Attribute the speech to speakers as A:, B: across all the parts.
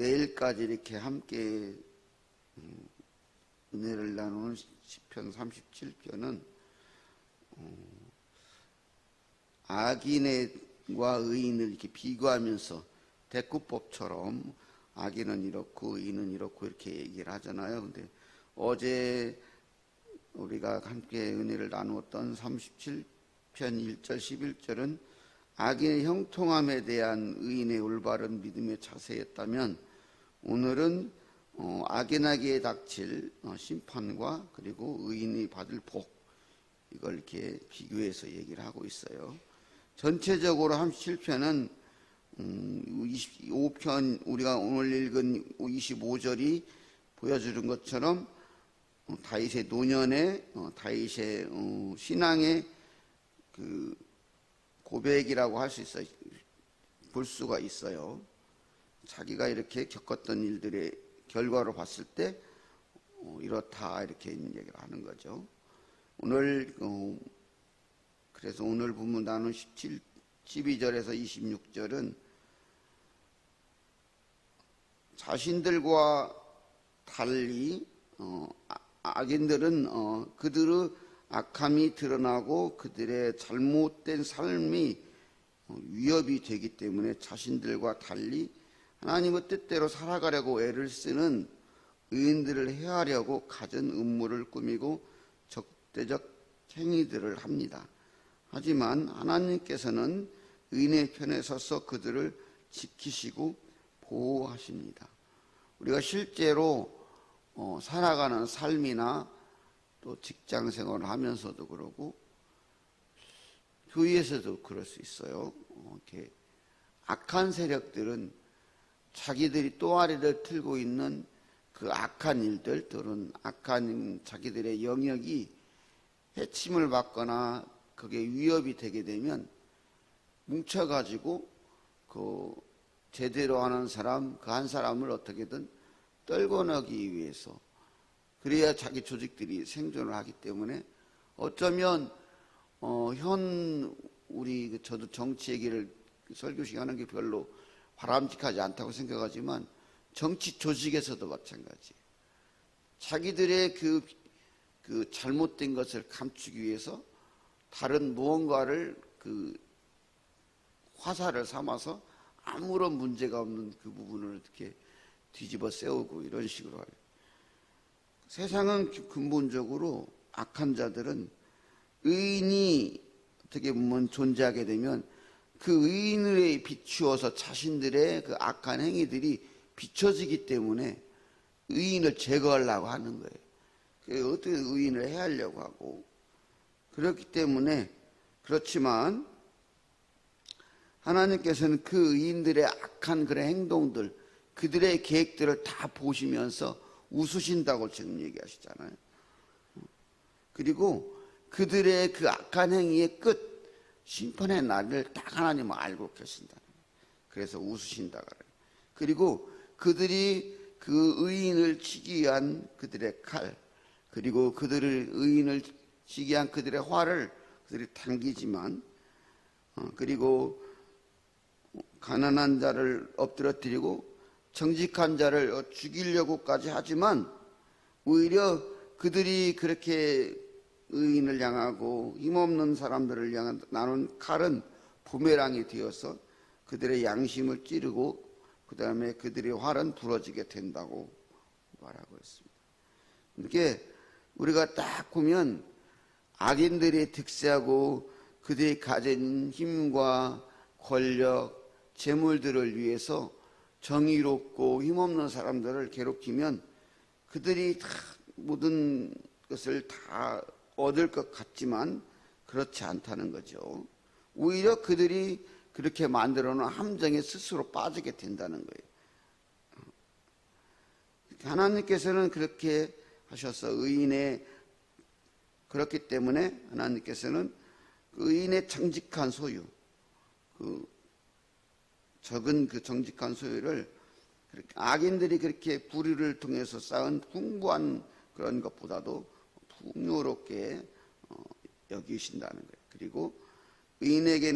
A: 내일까지 이렇게 함께 은혜를 나누는 시편 37편은 악인과 의인을 이렇게 비교하면서 대꾸법처럼 악인은 이렇고 의인은 이렇고 이렇게 얘기를 하잖아요. 근데 어제 우리가 함께 은혜를 나누었던 37편 1절 11절은 악인의 형통함에 대한 의인의 올바른 믿음의 자세였다면, 오늘은 악인에게 닥칠 심판과 그리고 의인이 받을 복, 이걸 이렇게 비교해서 얘기를 하고 있어요. 전체적으로 37편은 25편 우리가 오늘 읽은 25절이 보여주는 것처럼 다윗의 노년의 다윗의 신앙의 그 고백이라고 할 수 있어요. 볼 수가 있어요. 자기가 이렇게 겪었던 일들의 결과로 봤을 때 이렇다 이렇게 얘기를 하는 거죠. 오늘 그래서 오늘 본문 나눈 12절에서 26절은 자신들과 달리 악인들은 그들의 악함이 드러나고 그들의 잘못된 삶이 위협이 되기 때문에 자신들과 달리 하나님의 뜻대로 살아가려고 애를 쓰는 의인들을 해하려고 갖은 음모를 꾸미고 적대적 행위들을 합니다. 하지만 하나님께서는 의인의 편에 서서 그들을 지키시고 보호하십니다. 우리가 실제로 살아가는 삶이나 또 직장 생활을 하면서도 그러고 교회에서도 그럴 수 있어요. 이렇게 악한 세력들은 자기들이 또아리를 틀고 있는 그 악한 일들, 또는 악한 자기들의 영역이 해침을 받거나 그게 위협이 되게 되면 뭉쳐가지고 그 제대로 하는 사람, 그 한 사람을 어떻게든 떨궈내기 위해서, 그래야 자기 조직들이 생존을 하기 때문에 어쩌면 저도 정치 얘기를 설교식 하는 게 별로 바람직하지 않다고 생각하지만 정치 조직에서도 마찬가지예요. 자기들의 그 잘못된 것을 감추기 위해서 다른 무언가를 그 화살을 삼아서 아무런 문제가 없는 그 부분을 이렇게 뒤집어 세우고 이런 식으로 해요. 세상은 근본적으로 악한 자들은 의인이 어떻게 보면 존재하게 되면 그 의인을 비추어서 자신들의 그 악한 행위들이 비춰지기 때문에 의인을 제거하려고 하는 거예요. 그래서 어떻게 의인을 해하려고 하고, 그렇기 때문에, 그렇지만 하나님께서는 그 의인들의 악한 그런 행동들, 그들의 계획들을 다 보시면서 웃으신다고 지금 얘기하시잖아요. 그리고 그들의 그 악한 행위의 끝, 심판의 날을 딱 하나님은 알고 계신다. 그래서 웃으신다 그래요. 그리고 그들이 그 의인을 치기 위한 그들의 칼, 그리고 그들을 의인을 치기 위한 그들의 활을 그들이 당기지만, 그리고 가난한 자를 엎드러뜨리고 정직한 자를 죽이려고까지 하지만, 오히려 그들이 그렇게 의인을 향하고 힘없는 사람들을 향한 나눈 칼은 부메랑이 되어서 그들의 양심을 찌르고 그 다음에 그들의 활은 부러지게 된다고 말하고 있습니다. 이렇게 우리가 딱 보면 악인들이 득세하고 그들이 가진 힘과 권력, 재물들을 위해서 정의롭고 힘없는 사람들을 괴롭히면 그들이 다 모든 것을 다 얻을 것 같지만 그렇지 않다는 거죠. 오히려 그들이 그렇게 만들어 놓은 함정에 스스로 빠지게 된다는 거예요. 하나님께서는 그렇게 하셔서 그렇기 때문에 하나님께서는 의인의 정직한 소유, 적은 그 정직한 소유를 악인들이 그렇게 불의를 통해서 쌓은 풍부한 그런 것보다도 풍요롭게 여기신다는 거예요. 그리고 의인에게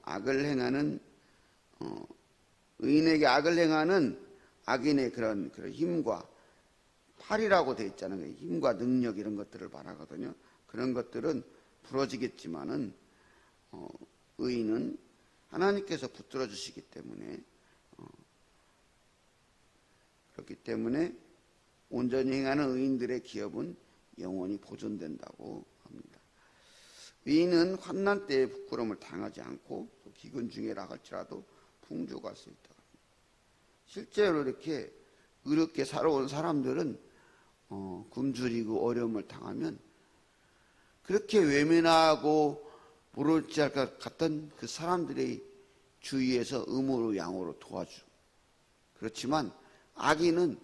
A: 악을 행하는 악인의 그런 힘과 팔이라고 되어 있잖아요. 힘과 능력 이런 것들을 말하거든요. 그런 것들은 부러지겠지만은 의인은 하나님께서 붙들어 주시기 때문에 그렇기 때문에 온전히 행하는 의인들의 기업은 영원히 보존된다고 합니다. 의인은 환난 때에 부끄러움을 당하지 않고 또 기근 중에 나갈지라도 풍족할 수 있다. 실제로 이렇게 의롭게 살아온 사람들은 굶주리고 어려움을 당하면 그렇게 외면하고 모르지 할 것 같던 그 사람들의 주위에서 음으로 양으로 도와주고, 그렇지만 악인은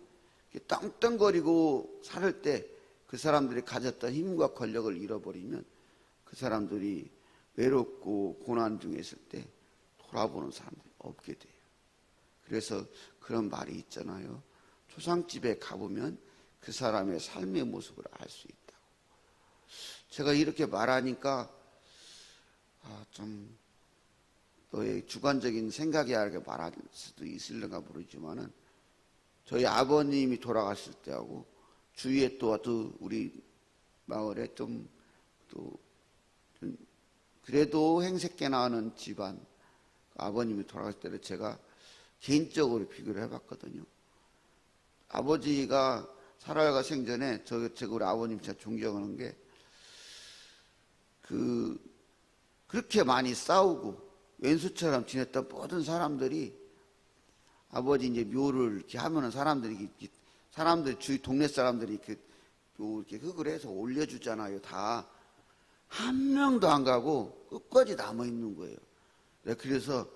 A: 떵떵거리고 살 때 그 사람들이 가졌던 힘과 권력을 잃어버리면 그 사람들이 외롭고 고난 중에 있을 때 돌아보는 사람들이 없게 돼요. 그래서 그런 말이 있잖아요. 초상집에 가보면 그 사람의 삶의 모습을 알 수 있다고. 제가 이렇게 말하니까 좀 너의 주관적인 생각이야 이렇게 말할 수도 있을런가 모르지만은 저희 아버님이 돌아갔을 때하고 주위에 또 우리 마을에 좀 그래도 행색계 나오는 집안 아버님이 돌아갔을 때를 제가 개인적으로 비교를 해봤거든요. 아버지가 살아가 생전에 제가 우리 아버님 제가 존경하는 게 그렇게 많이 싸우고 왼수처럼 지냈던 모든 사람들이 아버지 이제 묘를 이렇게 하면은 사람들이 주위 동네 사람들이 이렇게 흙을 해서 올려주잖아요. 다 한 명도 안 가고 끝까지 남아 있는 거예요. 그래서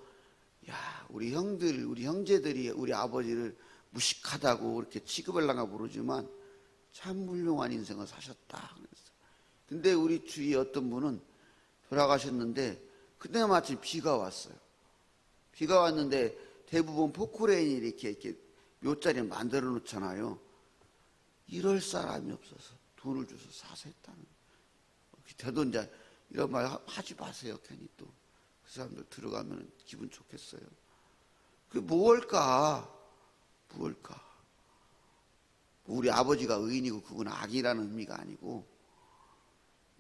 A: 우리 형제들이 우리 아버지를 무식하다고 이렇게 취급하려나 모르지만 참 훌륭한 인생을 사셨다. 근데 우리 주위에 어떤 분은 돌아가셨는데 그때 마침 비가 왔어요. 비가 왔는데 대부분 포크레인이 이렇게 묘자리에 만들어 놓잖아요. 이럴 사람이 없어서 돈을 줘서 사서 했다는 거예요. 저도 이제 이런 말 하지 마세요. 괜히 또 그 사람들 들어가면 기분 좋겠어요. 그게 뭘까? 우리 아버지가 의인이고 그건 악이라는 의미가 아니고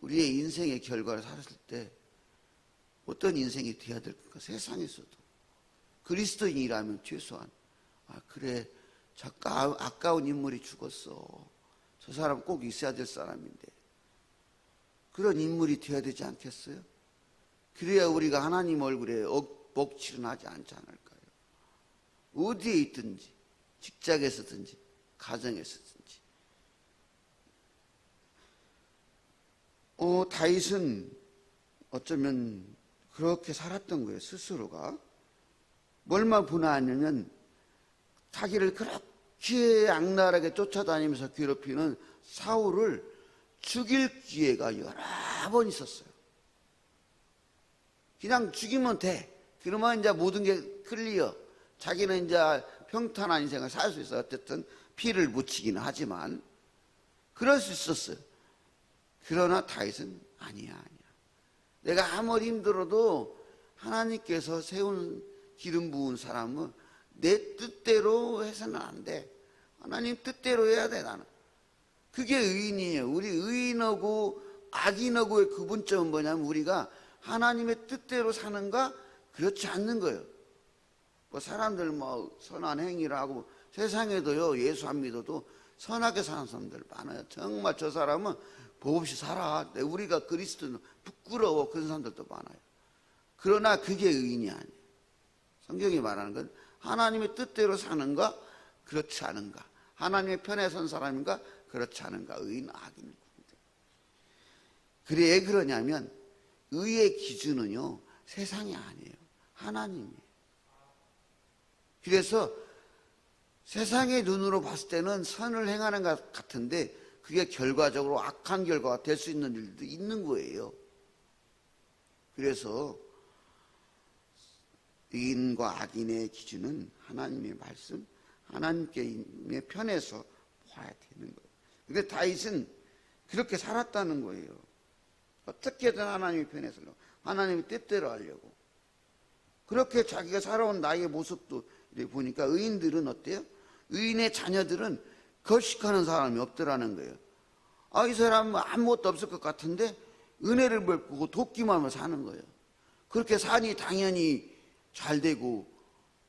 A: 우리의 인생의 결과를 살았을 때 어떤 인생이 돼야 될까? 세상에서도 그리스도인이라면 최소한 그래 잠깐 아까운 인물이 죽었어. 저 사람 꼭 있어야 될 사람인데 그런 인물이 되어야 되지 않겠어요? 그래야 우리가 하나님 얼굴에 먹칠은 하지 않지 않을까요? 어디에 있든지 직장에서든지 가정에서든지. 다윗은 어쩌면 그렇게 살았던 거예요. 스스로가. 뭘만 분하냐면 자기를 그렇게 악랄하게 쫓아다니면서 괴롭히는 사울을 죽일 기회가 여러 번 있었어요. 그냥 죽이면 돼. 그러면 이제 모든 게 클리어. 자기는 이제 평탄한 인생을 살 수 있어요. 어쨌든 피를 묻히기는 하지만 그럴 수 있었어요. 그러나 다윗은 아니야. 내가 아무리 힘들어도 하나님께서 세운 기름 부은 사람은 내 뜻대로 해서는 안 돼. 하나님 뜻대로 해야 돼 나는. 그게 의인이에요. 우리 의인하고 악인하고의 구분점은 뭐냐면 우리가 하나님의 뜻대로 사는가 그렇지 않는 거예요. 사람들 선한 행위를 하고 세상에도요 예수 안 믿어도 선하게 사는 사람들 많아요. 정말 저 사람은 법 없이 살아. 우리가 그리스도는 부끄러워. 그런 사람들도 많아요. 그러나 그게 의인이 아니에요. 성경이 말하는 건 하나님의 뜻대로 사는가 그렇지 않은가, 하나님의 편에 선 사람인가 그렇지 않은가, 의인 악인. 그래 왜 그러냐면 의의 기준은요 세상이 아니에요. 하나님이에요. 그래서 세상의 눈으로 봤을 때는 선을 행하는 것 같은데 그게 결과적으로 악한 결과가 될 수 있는 일도 있는 거예요. 그래서 의인과 악인의 기준은 하나님의 말씀, 하나님의 편에서 봐야 되는 거예요. 근데 다윗은 그렇게 살았다는 거예요. 어떻게든 하나님의 편에서 하나님의 뜻대로 하려고. 그렇게 자기가 살아온 나의 모습도 보니까 의인들은 어때요? 의인의 자녀들은 거식하는 사람이 없더라는 거예요. 이 사람은 아무것도 없을 것 같은데 은혜를 베푸고 돕기만 하며 사는 거예요. 그렇게 사니 당연히 잘 되고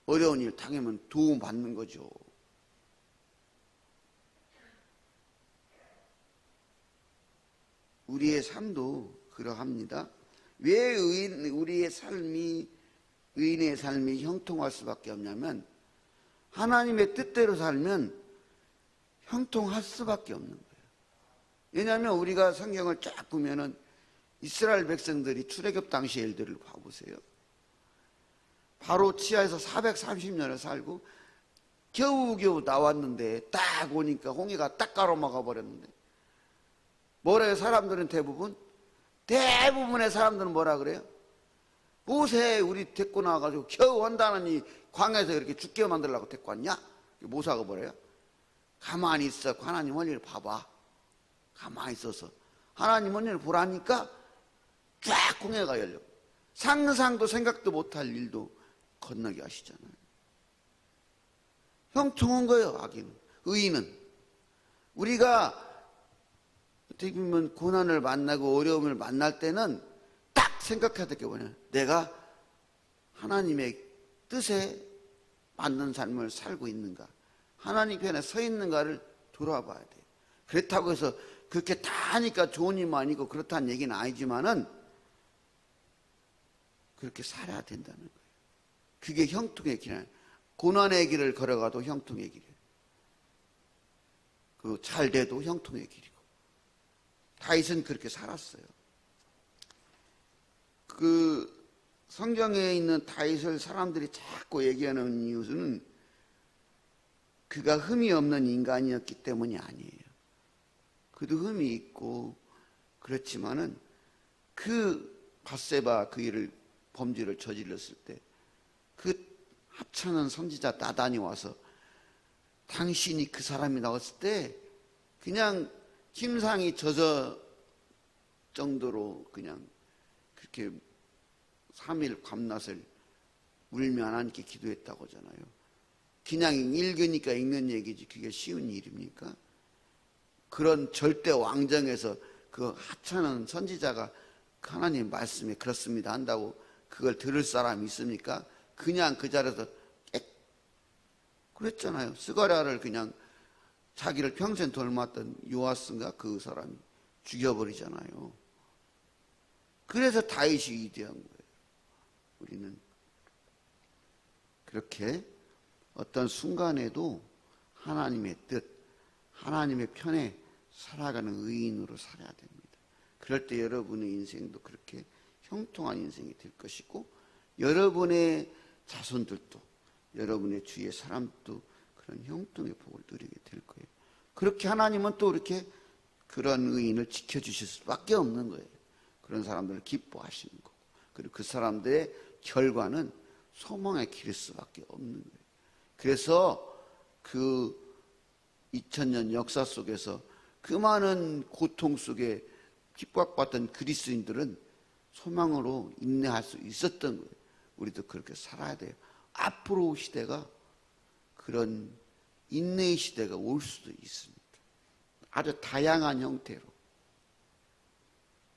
A: 어려운 일 당하면 도움 받는 거죠. 우리의 삶도 그러합니다. 왜 우리의 삶이, 의인의 삶이 형통할 수밖에 없냐면, 하나님의 뜻대로 살면 형통할 수밖에 없는 거예요. 왜냐하면 우리가 성경을 쫙 보면은 이스라엘 백성들이 출애굽 당시의 일들을 봐보세요. 바로 치하에서 430년을 살고 겨우겨우 나왔는데 딱 오니까 홍해가 딱 가로막아 버렸는데, 뭐래요? 사람들은 대부분의 사람들은 뭐라 그래요? 모세 우리 데리고 나와가지고 겨우 온다느니 광야에서 이렇게 죽게 만들려고 데리고 왔냐? 모사가 뭐래요? 가만히 있어. 하나님 언니를 봐봐. 가만히 있어서 하나님 언니를 보라니까 쫙 홍해가 열려. 상상도 생각도 못할 일도 건너게 하시잖아요. 형통한 거예요. 악인은. 의인은 우리가 어떻게 보면 고난을 만나고 어려움을 만날 때는 딱 생각해야 될 게 뭐냐, 내가 하나님의 뜻에 맞는 삶을 살고 있는가, 하나님 편에 서 있는가를 돌아봐야 돼요. 그렇다고 해서 그렇게 다 하니까 좋은 일만 아니고 그렇다는 얘기는 아니지만은 그렇게 살아야 된다는 거예요. 그게 형통의 길이에요. 고난의 길을 걸어가도 형통의 길이에요. 잘 돼도 형통의 길이고. 다윗은 그렇게 살았어요. 성경에 있는 다윗을 사람들이 자꾸 얘기하는 이유는 그가 흠이 없는 인간이었기 때문이 아니에요. 그도 흠이 있고 그렇지만은 밧세바 그 일을 범죄를 저질렀을 때 합창한 선지자 나단이 와서 당신이 그 사람이 나왔을 때 그냥 침상이 젖어 정도로 그냥 그렇게 3일 밤낮을 울며 하나님께 기도했다고 하잖아요. 그냥 읽으니까 읽는 얘기지 그게 쉬운 일입니까? 그런 절대 왕정에서 그 하찮은 선지자가 하나님 말씀에 그렇습니다 한다고 그걸 들을 사람이 있습니까? 그냥 그 자리에서 그랬잖아요. 스가랴를 그냥 자기를 평생 돌봤던 요아스인가 그 사람이 죽여버리잖아요. 그래서 다윗이 위대한 거예요. 우리는 그렇게 어떤 순간에도 하나님의 뜻, 하나님의 편에 살아가는 의인으로 살아야 됩니다. 그럴 때 여러분의 인생도 그렇게 형통한 인생이 될 것이고, 여러분의 자손들도, 여러분의 주위의 사람도 그런 형통의 복을 누리게 될 거예요. 그렇게 하나님은 또 이렇게 그런 의인을 지켜주실 수밖에 없는 거예요. 그런 사람들을 기뻐하시는 거고, 그리고 그 사람들의 결과는 소망의 길일 수밖에 없는 거예요. 그래서 그 2000년 역사 속에서 그 많은 고통 속에 핍박받던 그리스도인들은 소망으로 인내할 수 있었던 거예요. 우리도 그렇게 살아야 돼요. 앞으로 시대가 그런 인내의 시대가 올 수도 있습니다. 아주 다양한 형태로.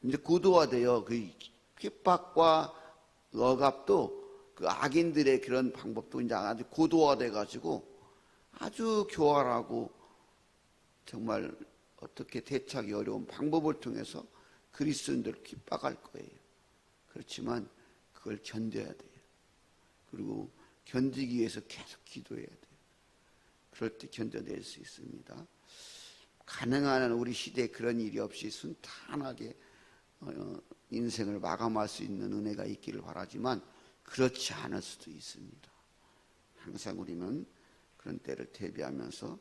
A: 이제 고도화되어 그 핍박과 억압도 그 악인들의 그런 방법도 이제 아주 고도화돼 가지고 아주 교활하고 정말 어떻게 대처하기 어려운 방법을 통해서 그리스도인들을 핍박할 거예요. 그렇지만 그걸 견뎌야 돼요. 그리고 견디기 위해서 계속 기도해야 돼요. 그럴 때 견뎌낼 수 있습니다. 가능한 한 우리 시대에 그런 일이 없이 순탄하게 인생을 마감할 수 있는 은혜가 있기를 바라지만 그렇지 않을 수도 있습니다. 항상 우리는 그런 때를 대비하면서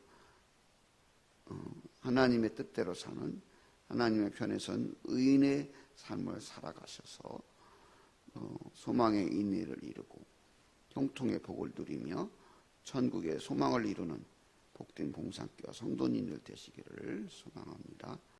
A: 하나님의 뜻대로 사는, 하나님의 편에 선 의인의 삶을 살아가셔서 소망의 인내를 이루고 형통의 복을 누리며 천국의 소망을 이루는 복된 봉사교와 성도님들 되시기를 소망합니다.